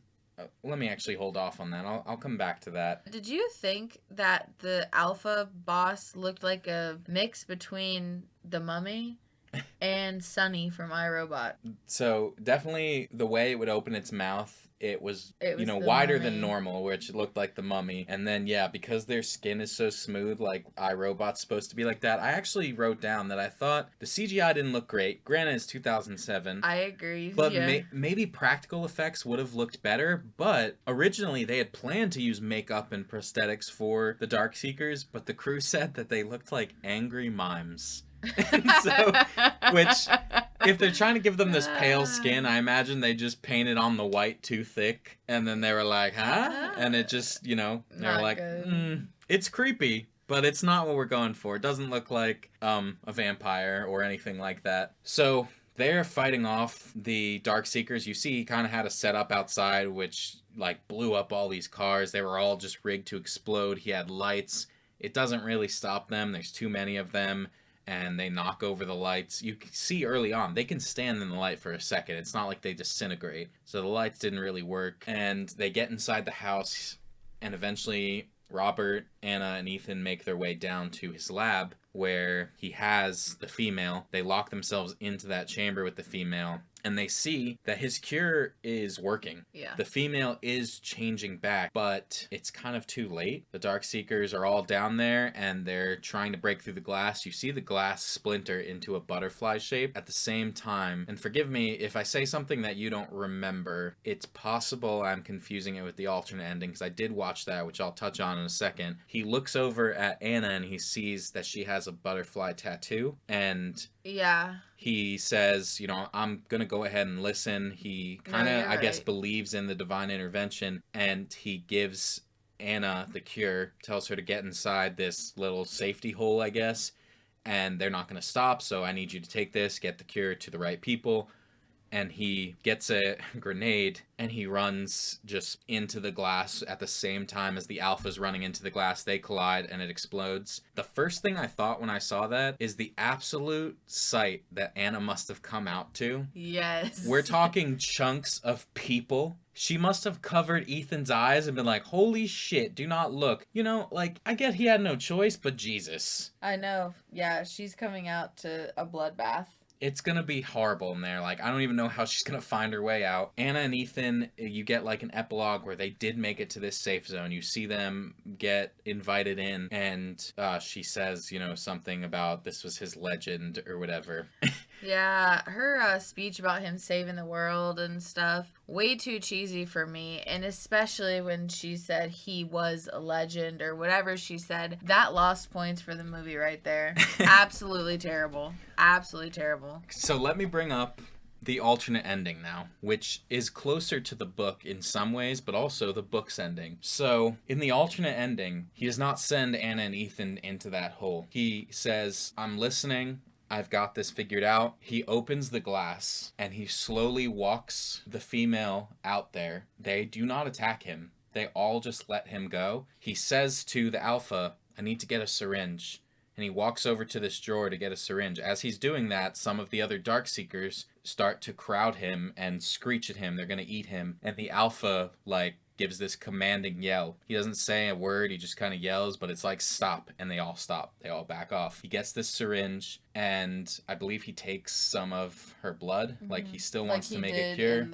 let me actually hold off on that. I'll come back to that. Did you think that the alpha boss looked like a mix between the Mummy and Sunny from iRobot? So definitely the way it would open its mouth, it was the wider than Mummy. normal, which looked like the Mummy. And then, yeah, because their skin is so smooth, like iRobot's supposed to be like that, I actually wrote down that I thought the CGI didn't look great. Granted, it's 2007. I agree. But yeah. maybe practical effects would have looked better. But originally they had planned to use makeup and prosthetics for the Darkseekers, but the crew said that they looked like angry mimes. And so, which, if they're trying to give them this pale skin, I imagine they just painted on the white too thick, and then they were like, huh? And it just, they're Not like, good. it's creepy, but it's not what we're going for. It doesn't look like a vampire or anything like that. So they're fighting off the Darkseekers. You see, he kind of had a setup outside, which like blew up all these cars. They were all just rigged to explode. He had lights. It doesn't really stop them. There's too many of them. And they knock over the lights. You can see early on, they can stand in the light for a second. It's not like they disintegrate. So the lights didn't really work. And they get inside the house, and eventually Robert, Anna, and Ethan make their way down to his lab where he has the female. They lock themselves into that chamber with the female, and they see that his cure is working. Yeah. The female is changing back, but it's kind of too late. The Darkseekers are all down there and they're trying to break through the glass. You see the glass splinter into a butterfly shape at the same time. And forgive me if I say something that you don't remember. It's possible I'm confusing it with the alternate ending because I did watch that, which I'll touch on in a second. He looks over at Anna and he sees that she has a butterfly tattoo, and Yeah. he says, I'm going to go ahead and listen. He kind of, you're I guess, right. believes in the divine intervention, and he gives Anna the cure, tells her to get inside this little safety hole, I guess, and they're not going to stop, so I need you to take this, get the cure to the right people. And he gets a grenade and he runs just into the glass at the same time as the Alpha's running into the glass. They collide and it explodes. The first thing I thought when I saw that is the absolute sight that Anna must have come out to. Yes. We're talking chunks of people. She must have covered Ethan's eyes and been like, holy shit, do not look. I get he had no choice, but Jesus. I know. Yeah, she's coming out to a bloodbath. It's gonna be horrible in there. I don't even know how she's gonna find her way out. Anna and Ethan, you get an epilogue where they did make it to this safe zone. You see them get invited in, and she says, something about this was his legend or whatever. Yeah, her speech about him saving the world and stuff, way too cheesy for me. And especially when she said he was a legend or whatever she said, that lost points for the movie right there. Absolutely terrible. Absolutely terrible. So let me bring up the alternate ending now, which is closer to the book in some ways, but also the book's ending. So in the alternate ending, he does not send Anna and Ethan into that hole. He says, I'm listening. I've got this figured out. He opens the glass and he slowly walks the female out there. They do not attack him. They all just let him go. He says to the Alpha, I need to get a syringe. And he walks over to this drawer to get a syringe. As he's doing that, some of the other Darkseekers start to crowd him and screech at him. They're going to eat him. And the Alpha, gives this commanding yell. He doesn't say a word, he just kind of yells, but it's like, stop, and they all stop. They all back off. He gets this syringe, and I believe he takes some of her blood. Mm-hmm. He still wants to make a cure.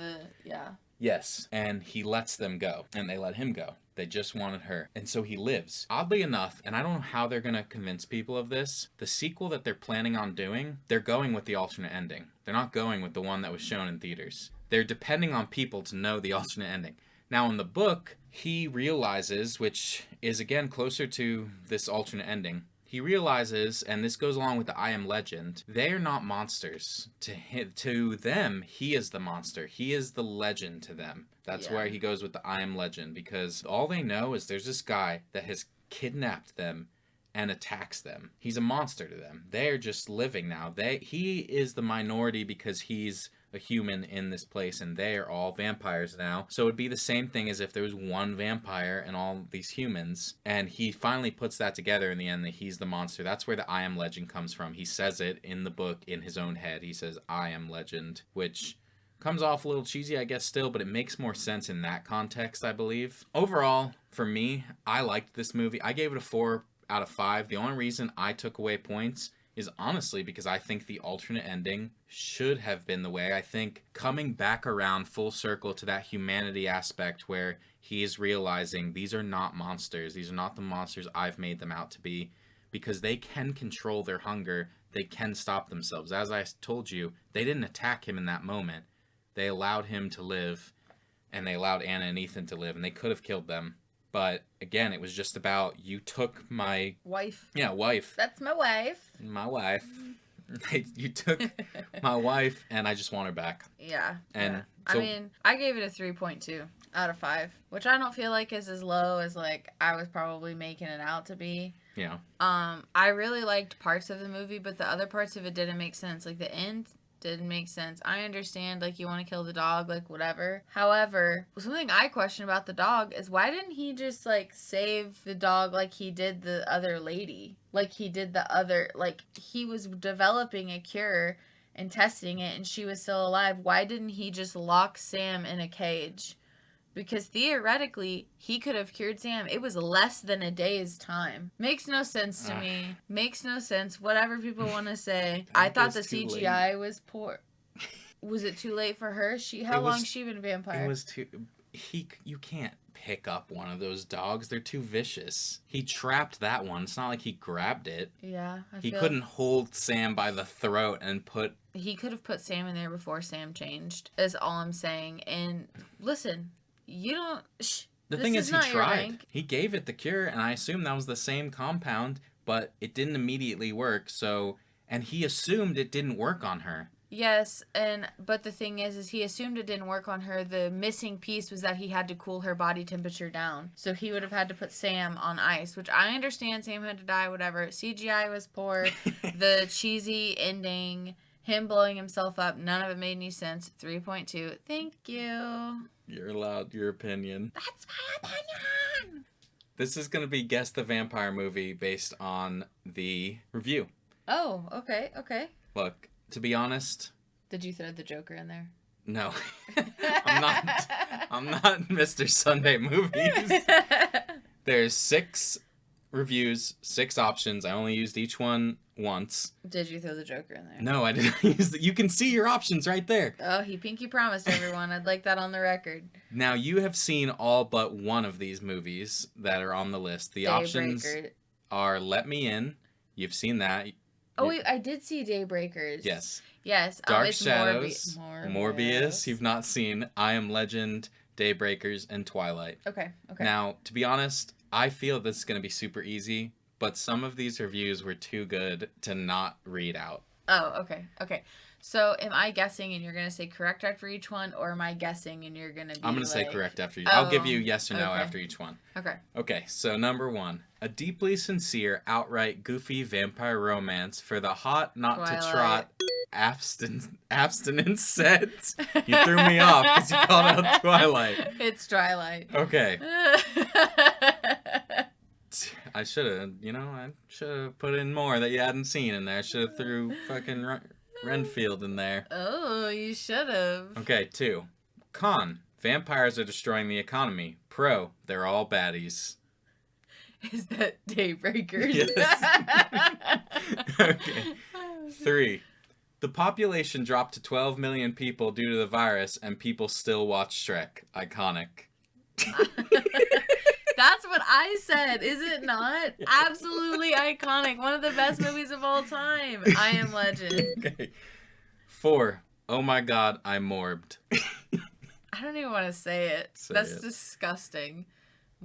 Yeah. Yes, and he lets them go, and they let him go. They just wanted her. And so he lives. Oddly enough, and I don't know how they're going to convince people of this, the sequel that they're planning on doing, they're going with the alternate ending. They're not going with the one that was shown in theaters. They're depending on people to know the alternate ending. Now, in the book, he realizes, which is again closer to this alternate ending, he realizes, and this goes along with the I Am Legend, they are not monsters. To them, he is the monster. He is the legend to them. That's where he goes with the I Am Legend, because all they know is there's this guy that has kidnapped them and attacks them. He's a monster to them. They're just living now. He is the minority because he's a human in this place, and they are all vampires now. So it'd be the same thing as if there was one vampire and all these humans, and he finally puts that together in the end that he's the monster. That's where the I Am Legend comes from. He says it in the book in his own head. He says, I am legend, which comes off a little cheesy, I guess, still, but it makes more sense in that context, I believe. Overall, for me, I liked this movie. I gave it a 4 out of 5. The only reason I took away points is honestly because I think the alternate ending should have been the way. I think coming back around full circle to that humanity aspect where he is realizing these are not monsters. These are not the monsters I've made them out to be, because they can control their hunger. They can stop themselves. As I told you, they didn't attack him in that moment. They allowed him to live, and they allowed Anna and Ethan to live, and they could have killed them. But again, it was just about, you took my wife. Yeah, wife. That's my wife. My wife. You took my wife, and I just want her back. Yeah. And yeah. so, I mean, I gave it a 3.2 out of 5, which I don't feel like is as low as I was probably making it out to be. Yeah. I really liked parts of the movie, but the other parts of it didn't make sense. The end didn't make sense. I understand, you want to kill the dog, whatever. However, something I question about the dog is, why didn't he just, save the dog like he did the other lady? He did the other, he was developing a cure and testing it, and she was still alive. Why didn't he just lock Sam in a cage? Because theoretically, he could have cured Sam. It was less than a day's time. Makes no sense to me. Makes no sense. Whatever people want to say. I thought the CGI was poor. Was it too late for her? How long she been a vampire? It was too... You can't pick up one of those dogs. They're too vicious. He trapped that one. It's not like he grabbed it. Yeah, He couldn't hold Sam by the throat and put... He could have put Sam in there before Sam changed, is all I'm saying. And listen, you don't... The thing is, he tried. He gave it the cure, and I assume that was the same compound, but it didn't immediately work, so... And he assumed it didn't work on her. Yes, but the thing is he assumed it didn't work on her. The missing piece was that he had to cool her body temperature down. So he would have had to put Sam on ice, which I understand Sam had to die, whatever. CGI was poor. The cheesy ending, him blowing himself up, none of it made any sense. 3.2. Thank you. You're allowed your opinion. That's my opinion! This is going to be Guess the Vampire Movie based on the review. Oh, okay. Look, to be honest... Did you throw the Joker in there? No. I'm not Mr. Sunday Movies. There's 6 reviews, 6 options. I only used each one once. Did you throw the Joker in there? No, I didn't use it. You can see your options right there. Oh, he pinky promised everyone. I'd like that on the record. Now, you have seen all but one of these movies that are on the list. The options are Let Me In. You've seen that. Oh, wait, I did see Daybreakers. Yes. Dark Shadows. Morbius. You've not seen I Am Legend, Daybreakers, and Twilight. Okay. Now, to be honest, I feel this is going to be super easy, but some of these reviews were too good to not read out. Oh, okay. So, am I guessing and you're going to say correct after each one, or am I guessing and you're going to be I'm going to say correct after each. I'll give you yes or no after each one. Okay, so number 1. A deeply sincere, outright goofy vampire romance for the hot, not to trot, abstinence set. You threw me off because you called out Twilight. It's Twilight. Okay. I should have put in more that you hadn't seen in there. I should have threw fucking Renfield in there. Oh, you should have. Okay, 2. Con. Vampires are destroying the economy. Pro. They're all baddies. Is that Daybreakers? Yes. Okay. 3. The population dropped to 12 million people due to the virus, and people still watch Shrek. Iconic. That's what I said, is it not? Absolutely iconic. One of the best movies of all time. I Am Legend. Okay. 4. Oh my god, I morbed. I don't even want to say it. That's disgusting.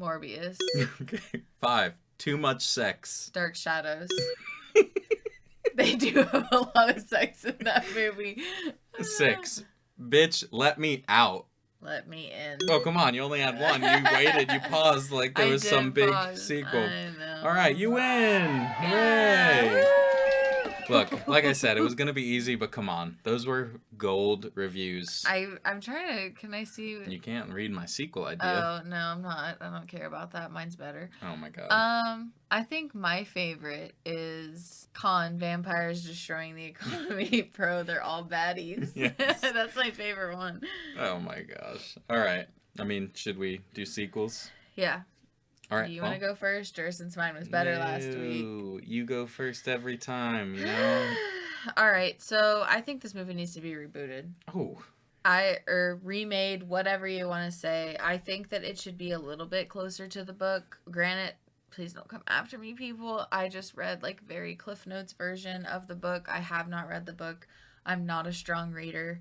Morbius. Okay. 5. Too much sex. Dark Shadows. They do have a lot of sex in that movie. 6. Bitch, let me out. Let Me In. Oh, come on. You only had one. You waited. You paused like there was some big sequel. I know. All right. You win. Hooray. Look, like I said, it was going to be easy, but come on. Those were gold reviews. I'm trying to... Can I see... You can't read my sequel idea. Oh, no, I'm not. I don't care about that. Mine's better. Oh, my God. I think my favorite is Con. Vampires destroying the economy. Pro. They're all baddies. Yes. That's my favorite one. Oh, my gosh. All right. I mean, should we do sequels? Yeah. All right. Do you want to go first, or since mine was better last week? You go first every time, you know? All right, so I think this movie needs to be rebooted. Oh. Or remade, whatever you want to say. I think that it should be a little bit closer to the book. Granted, please don't come after me, people. I just read like very Cliff Notes version of the book. I have not read the book. I'm not a strong reader.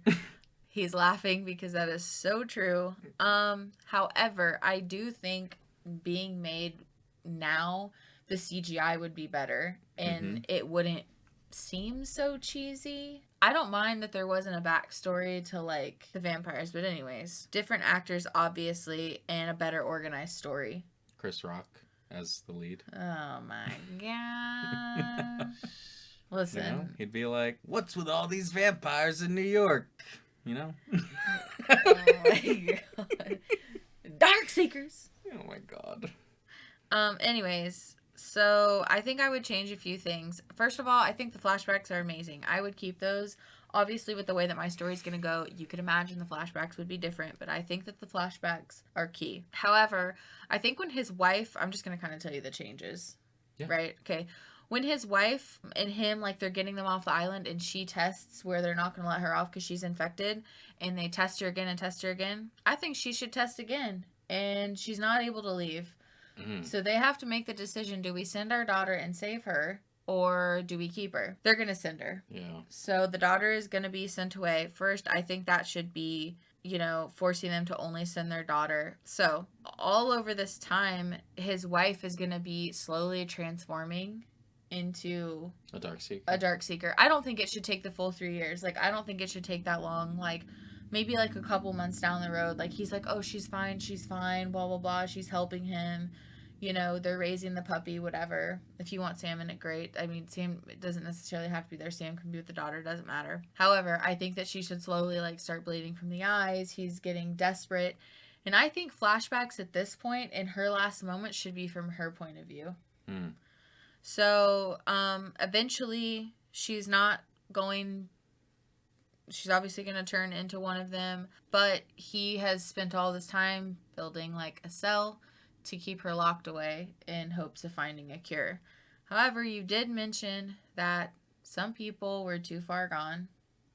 He's laughing because that is so true. However, I do think being made now, the CGI would be better and it wouldn't seem so cheesy. I don't mind that there wasn't a backstory to like the vampires, but anyways, different actors obviously and a better organized story. Chris Rock as the lead. Oh my gosh. Listen. You know, he'd be like, "What's with all these vampires in New York?" You know? Oh my god. Dark Seekers. Oh my god. Anyways, so I think I would change a few things. First of all, I think the flashbacks are amazing. I would keep those. Obviously, with the way that my story's going to go, you could imagine the flashbacks would be different, but I think that the flashbacks are key. However, I think when his wife, I'm just going to kind of tell you the changes. Yeah. Right? Okay. when his wife and him, like, they're getting them off the island and she tests where they're not going to let her off because she's infected, and they test her again and test her again, I think she should test again, and she's not able to leave. So they have to make the decision, do we send our daughter and save her, or do we keep her? They're going to send her. Yeah. So the daughter is going to be sent away. First, I think that should be, you know, forcing them to only send their daughter. So all over this time, his wife is going to be slowly transforming into A Darkseeker. a Darkseeker. I don't think it should take the full 3 years. Like, I don't think it should take that long. Like, maybe like a couple months down the road, like, he's like, oh, she's fine, blah, blah, blah. She's helping him. You know, they're raising the puppy, whatever. If you want Sam in it, great. I mean, Sam, it doesn't necessarily have to be there. Sam can be with the daughter, doesn't matter. However, I think that she should slowly, like, start bleeding from the eyes. He's getting desperate. And I think flashbacks at this point in her last moment should be from her point of view. So, eventually, she's obviously going to turn into one of them, but he has spent all this time building, like, a cell to keep her locked away in hopes of finding a cure. However, you did mention that some people were too far gone.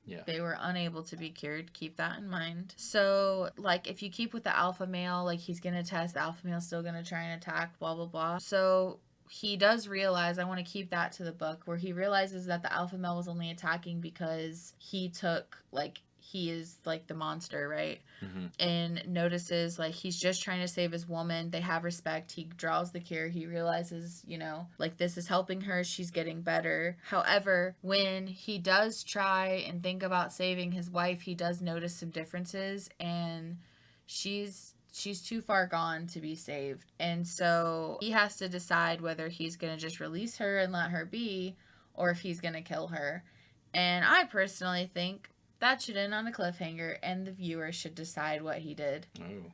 Yeah. They were unable to be cured. Keep that in mind. So, like, if you keep with the alpha male, like, he's going to test, the alpha male's still going to try and attack, blah, blah, blah. So he does realize, I want to keep that to the book, where he realizes that the alpha male was only attacking because he took, like, he is, like, the monster, right? And notices, like, he's just trying to save his woman. They have respect. He draws the cure. He realizes, you know, like, this is helping her. She's getting better. However, when he does try and think about saving his wife, he does notice some differences, and she's too far gone to be saved. And so he has to decide whether he's going to just release her and let her be, or if he's going to kill her. And I personally think that should end on a cliffhanger, and the viewer should decide what he did. Oh.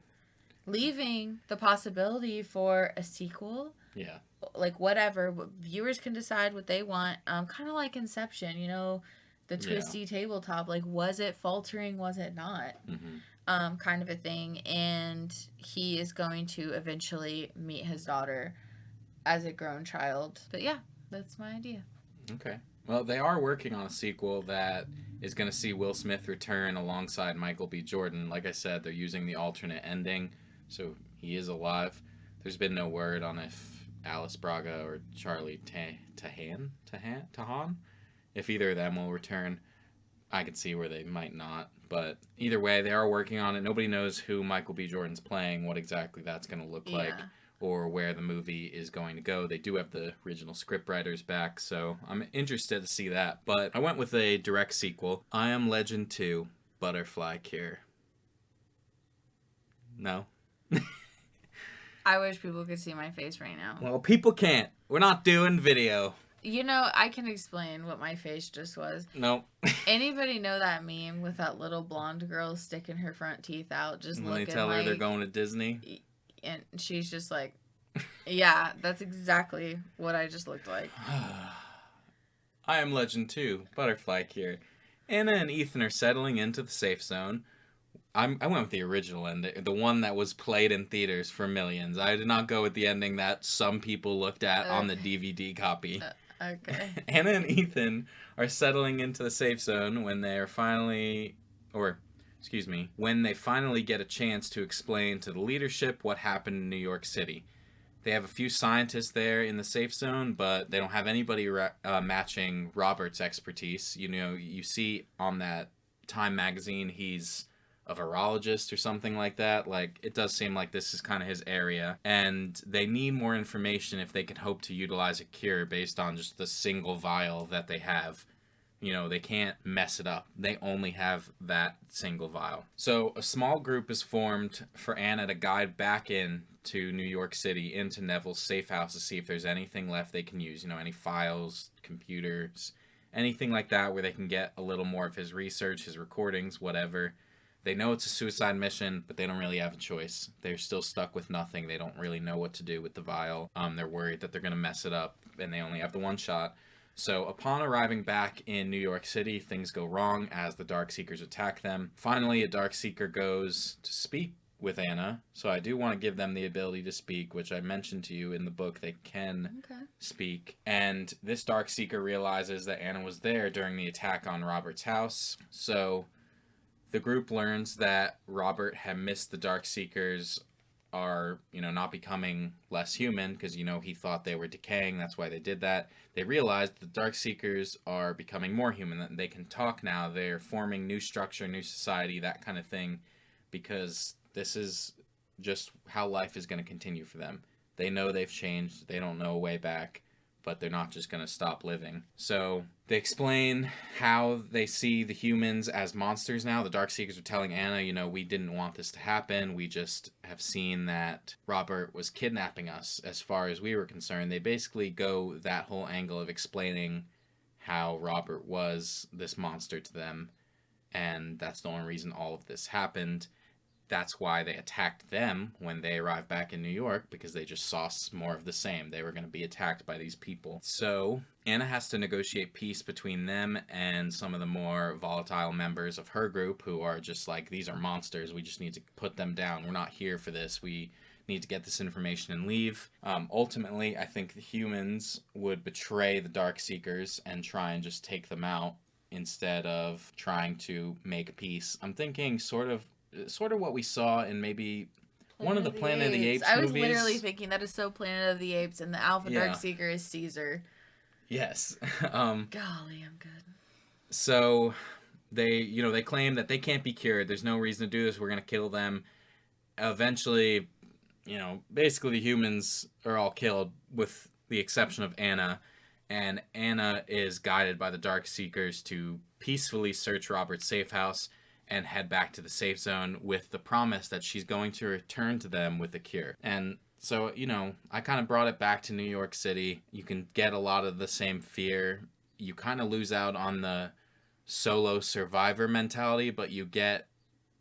Leaving the possibility for a sequel. Yeah. Like, whatever. Viewers can decide what they want. Kind of like Inception, you know, the twisty tabletop. Like, was it faltering? Was it not? Kind of a thing. And he is going to eventually meet his daughter as a grown child. But yeah, that's my idea. Okay. Well, they are working on a sequel that is going to see Will Smith return alongside Michael B. Jordan. Like I said, they're using the alternate ending, so he is alive. There's been no word on if Alice Braga or Charlie Tahan, if either of them will return. I could see where they might not, but either way, they are working on it. Nobody knows who Michael B. Jordan's playing, what exactly that's going to look like, or where the movie is going to go. They do have the original scriptwriters back, so I'm interested to see that. But I went with a direct sequel. I Am Legend 2, Butterfly Cure. No? I wish people could see my face right now. Well, people can't. We're not doing video. You know, I can explain what my face just was. Nope. Anybody know that meme with that little blonde girl sticking her front teeth out, just when looking they tell like, her they're going to Disney? And she's just like, yeah, that's exactly what I just looked like. I Am Legend 2, Butterfly Cure. Anna and Ethan are settling into the safe zone. I went with the original ending, the one that was played in theaters for millions. I did not go with the ending that some people looked at on the DVD copy. Okay. Anna and Ethan are settling into the safe zone when they finally get a chance to explain to the leadership what happened in New York City. They have a few scientists there in the safe zone, but they don't have anybody matching Robert's expertise. You know, you see on that Time magazine, he's a virologist or something like that. Like, it does seem like this is kind of his area, and they need more information if they can hope to utilize a cure based on just the single vial that they have. You know, they can't mess it up. They only have that single vial. So a small group is formed for Anna to guide back in to New York City, into Neville's safe house, to see if there's anything left they can use. You know, any files, computers, anything like that where they can get a little more of his research, his recordings, whatever. They know it's a suicide mission, but they don't really have a choice. They're still stuck with nothing. They don't really know what to do with the vial. They're worried that they're going to mess it up, and they only have the one shot. So upon arriving back in New York City, things go wrong as the Darkseekers attack them. Finally, a Darkseeker goes to speak with Anna, so I do want to give them the ability to speak, which I mentioned to you in the book. They can speak. And this Darkseeker realizes that Anna was there during the attack on Robert's house. So the group learns that Robert had missed the Darkseekers are, not becoming less human because, he thought they were decaying. That's why they did that. They realized the Darkseekers are becoming more human, that they can talk now. They're forming new structure, new society, that kind of thing, because this is just how life is going to continue for them. They know they've changed. They don't know a way back, but they're not just going to stop living. So they explain how they see the humans as monsters now. The Darkseekers are telling Anna, we didn't want this to happen. We just have seen that Robert was kidnapping us as far as we were concerned. They basically go that whole angle of explaining how Robert was this monster to them, and that's the only reason all of this happened. That's why they attacked them when they arrived back in New York, because they just saw more of the same. They were going to be attacked by these people. So Anna has to negotiate peace between them and some of the more volatile members of her group who are just like, these are monsters. We just need to put them down. We're not here for this. We need to get this information and leave. Ultimately, I think the humans would betray the Darkseekers and try and just take them out instead of trying to make peace. I'm thinking sort of what we saw in maybe one of the Planet of the Apes movies. I was literally thinking that is so Planet of the Apes, and the Alpha Darkseeker is Caesar. Yes. Golly, I'm good. So they claim that they can't be cured. There's no reason to do this. We're going to kill them. Eventually, basically the humans are all killed with the exception of Anna. And Anna is guided by the Darkseekers to peacefully search Robert's safe house and head back to the safe zone with the promise that she's going to return to them with a cure. And so, I kind of brought it back to New York City. You can get a lot of the same fear. You kind of lose out on the solo survivor mentality, but you get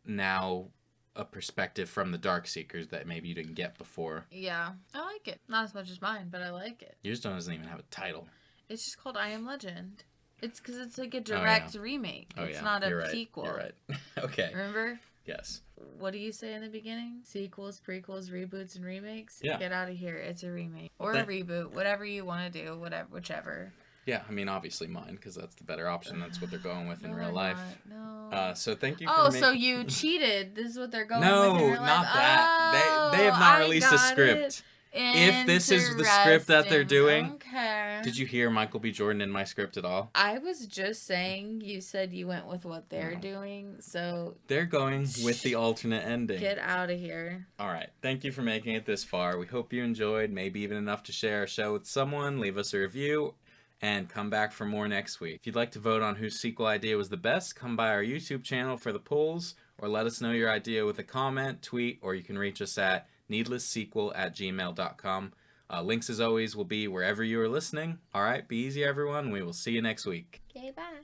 now a perspective from the Darkseekers that maybe you didn't get before. Yeah, I like it. Not as much as mine, but I like it. Yours doesn't even have a title. It's just called I Am Legend. It's because it's like a direct remake. It's not a sequel. You're right. Okay. Remember? Yes. What do you say in the beginning? Sequels, prequels, reboots, and remakes? Yeah. Get out of here. It's a remake. Or a reboot. Whatever you want to do. Whichever. Yeah, I mean, obviously mine, because that's the better option. That's what they're going with in real life. No. So thank you for so you cheated. This is what they're going with in real life? No, not that. They have not released a script. If this is the script that they're doing. Okay. Did you hear Michael B. Jordan in my script at all? I was just saying, you said you went with what they're doing, so... They're going with the alternate ending. Get out of here. All right. Thank you for making it this far. We hope you enjoyed, maybe even enough to share our show with someone. Leave us a review and come back for more next week. If you'd like to vote on whose sequel idea was the best, come by our YouTube channel for the polls, or let us know your idea with a comment, tweet, or you can reach us at needlesssequel@gmail.com. Links, as always, will be wherever you are listening. All right, be easy, everyone. We will see you next week. Okay, bye.